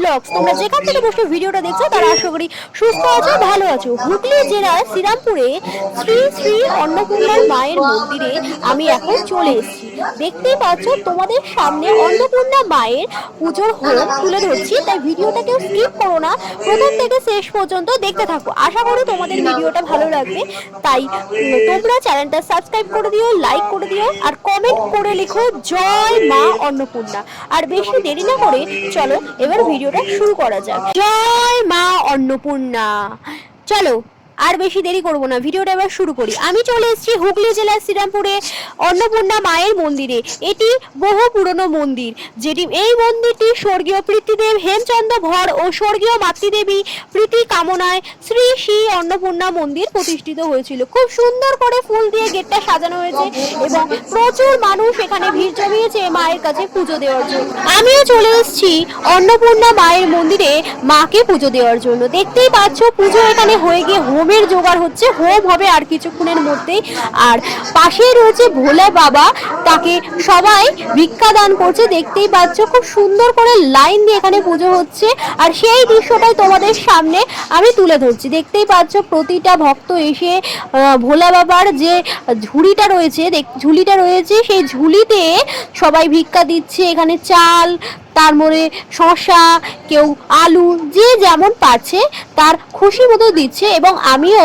Blogs. তোমরা যেখান থেকে বসে ভিডিওটা দেখছো তারা আশা করি সুস্থ আছো, ভালো আছো। হুগলি জেলার শ্রীরামপুরে শ্রী শ্রী অন্নপূর্ণার মায়ের মন্দিরে আমি এখন চলে এসেছি। দেখতেই পাচ্ছ তোমাদের সামনে অন্নপূর্ণা মায়ের পুজোর হোম তুলে ধরছি, তাই ভিডিওটা কেউ স্কিপ করো না, প্রথম থেকে শেষ পর্যন্ত দেখতে থাকো। আশা করি তোমাদের ভিডিওটা ভালো লাগবে, তাই তোমরা চ্যানেলটা সাবস্ক্রাইব করে দিও, লাইক করে দিও আর কমেন্ট করে লিখো জয় মা অন্নপূর্ণা। আর বেশি দেরি না করে চলো এবার ভিডিওটা শুরু করা যাক। জয় মা অন্নপূর্ণা। চলো আর বেশি দেরি করব না, ভিডিওটা এবার শুরু করি। আমি চলে এসেছি হুগলি জেলার শ্রীরামপুরে অন্নপূর্ণা মায়ের মন্দিরে। এটি বহু পুরনো মন্দির, যেটি এই মন্দিরটি স্বর্গীয় প্রীতিদেব হেমচন্দ্র ভর ও স্বর্গীয় মাতৃদেবী প্রীতি কামনায় শ্রী শ্রী অন্নপূর্ণা মন্দির প্রতিষ্ঠিত হয়েছিল। খুব সুন্দর করে ফুল দিয়ে গেটটা সাজানো হয়েছে এবং প্রচুর মানুষ এখানে ভিড় জমিয়েছে মায়ের কাছে পুজো দেওয়ার জন্য। আমিও চলে এসেছি অন্নপূর্ণা মায়ের মন্দিরে মাকে পুজো দেওয়ার জন্য। দেখতেই পাচ্ছ পুজো এখানে হয়ে গিয়ে হোমের জোগাড় হচ্ছে, হোম হবে আর কিছুক্ষণের মধ্যেই। আর পাশেই রয়েছে ভোলে বাবা, তাকে সবাই ভিক্ষা দান করছে। দেখতেই পাচ্ছ খুব সুন্দর করে লাইন দিয়ে এখানে পুজো হচ্ছে, আর সেই দৃশ্যটাই তোমাদের সামনে আমি তুলে ধরছি। দেখতেই পাচ্ছ প্রতিটা ভক্ত এসে ভোলা বাবার যে ঝুলিটা রয়েছে সেই ঝুলিতে সবাই ভিক্ষা দিচ্ছে। এখানে চাল, তারপরে শশা, কেউ আলু, যে যেমন পাচ্ছে তার খুশি মতো দিচ্ছে। এবং আমিও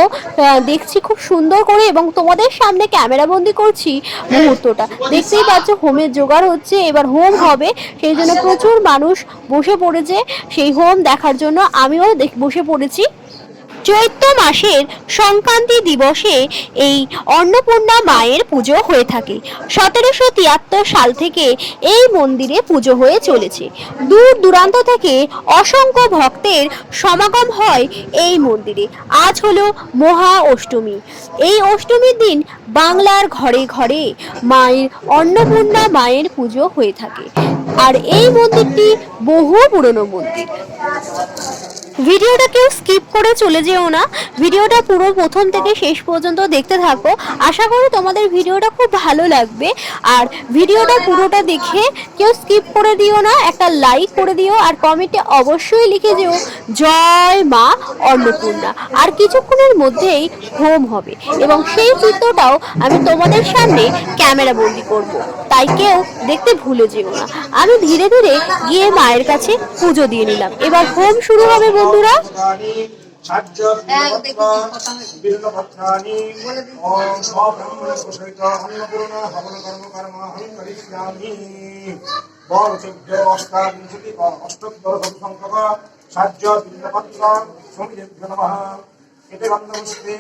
দেখছি খুব সুন্দর করে এবং তোমাদের সামনে ক্যামেরা বন্দি করছি মুহূর্তটা। দেখতেই পাচ্ছ হোমের জোগাড় হচ্ছে, এবার হোম হবে, সেই জন্য প্রচুর মানুষ বসে পড়েছে সেই হোম দেখার জন্য। আমিও বসে পড়েছি। চৈত্র মাসের সংক্রান্তি দিবসে এই অন্নপূর্ণা মায়ের পুজো হয়ে থাকে। 1773 সাল থেকে এই মন্দিরে পুজো হয়ে চলেছে। দূর দূরান্ত থেকে অসংখ্য ভক্তের সমাগম হয় এই মন্দিরে। আজ হলো মহা অষ্টমী। এই অষ্টমীর দিন বাংলার ঘরে ঘরে মায়ের অন্নপূর্ণা মায়ের পুজো হয়ে থাকে। আর এই মন্দিরটি বহু পুরনো মন্দির। ভিডিওটা কেউ স্কিপ করে চলে যেও না, ভিডিওটা পুরো প্রথম থেকে শেষ পর্যন্ত দেখতে থাকো। আশা করি তোমাদের ভিডিওটা খুব ভালো লাগবে। আর ভিডিওটা পুরোটা দেখে কেউ স্কিপ করে দিও না, একটা লাইক করে দিও আর কমেন্টে অবশ্যই লিখে যেও জয় মা অন্নপূর্ণা। আর কিছুক্ষণের মধ্যেই হোম হবে এবং সেই চিত্রটাও আমি তোমাদের সামনে ক্যামেরা বন্দি করব, তাই কেউ দেখতে ভুলে যেও না। আমি ধীরে ধীরে গিয়ে মায়ের কাছে পুজো দিয়ে নিলাম। এবার হোম শুরু হবে বন্ধুরা। এতে গন্ধপুষ্পে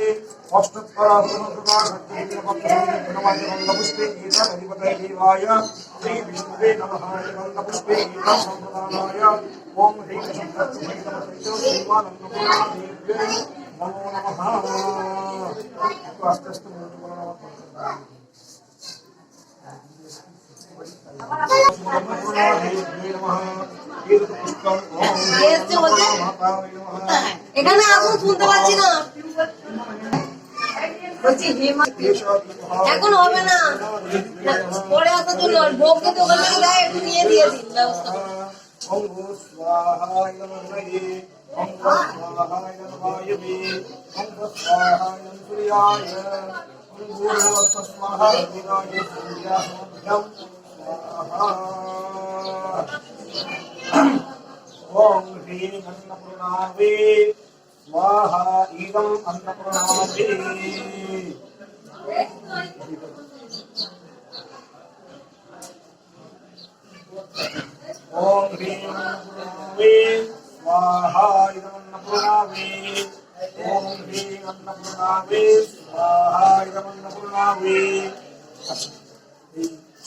অষ্টোত্তর গন্ধপুষ্পে গীতা অধিপতয়ে দেবায় শ্রী বিষ্ণুবে নমঃ। গন্ধপুষ্পে গীতা সম্প্রদানায় ওম হ্রিং শ্রীমান অন্নপূর্ণাদেব্যৈ নমো নমঃ। আস্তে আস্তে এখানে আগুন শুনতে পাচ্ছি না, এখন হবে না, পরে আসার জন্য ভোগকে তো ওখানে দেয়, একটু নিয়ে দিয়ে দিন ব্যবস্থা। ओम ह्रीं अन्नपूर्णावे स्वाहा इदं अन्नपूर्णावे। ओम ह्रीं अन्नपूर्णावे स्वाहा इदं अन्नपूर्णावे। ओम ह्रीं अन्नपूर्णावे स्वाहा इदं अन्नपूर्णावे।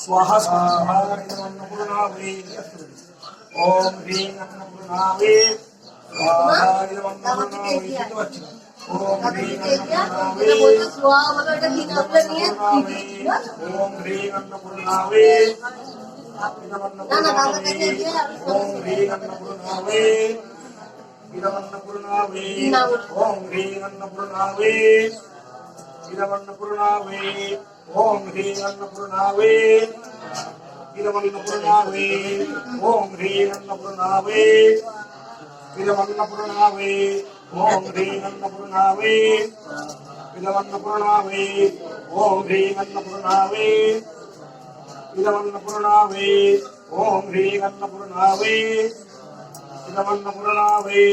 स्वाहा स्वाहा इदं अन्नपूर्णावे। ओम ह्रीं अन्नपूर्णावे स्वाहा इदं अन्नपूर्णावे। ओम ह्रीं अन्नपूर्णावे ओम ह्रीं अन्नपूर्णावे इदं अन्नपूर्णावे। ओम ह्रीं अन्नपूर्णावे इदं अन्नपूर्णावे। ओम ह्रीं अन्नपूर्णावे इदं अन्नपूर्णावे। ओम ह्रीं अन्नपूर्णावे इदं अन्नपूर्णावे। ओम ह्रीं अन्नपूर्णावे इदमन्नपूर्णावे ओम ह्रीं अन्नपूर्णावे इदमन्नपूर्णावे ओम ह्रीं अन्नपूर्णावे इदमन्नपूर्णावे ओम ह्रीं अन्नपूर्णावे इदमन्नपूर्णावे।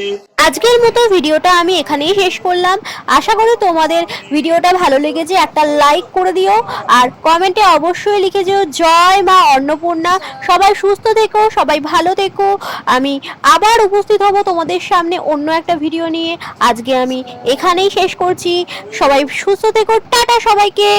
আজকের মতো ভিডিওটা আমি এখানেই শেষ করলাম। আশা করি তোমাদের ভিডিওটা ভালো লেগেছে। একটা লাইক করে দিও আর কমেন্টে অবশ্যই লিখে যেও জয় মা অন্নপূর্ণা। সবাই সুস্থ থেকো, সবাই ভালো থেকো। আমি আবার উপস্থিত হব তোমাদের সামনে অন্য একটা ভিডিও নিয়ে। আজকে আমি এখানেই শেষ করছি। সবাই সুস্থ থেকো, টাটা সবাইকে।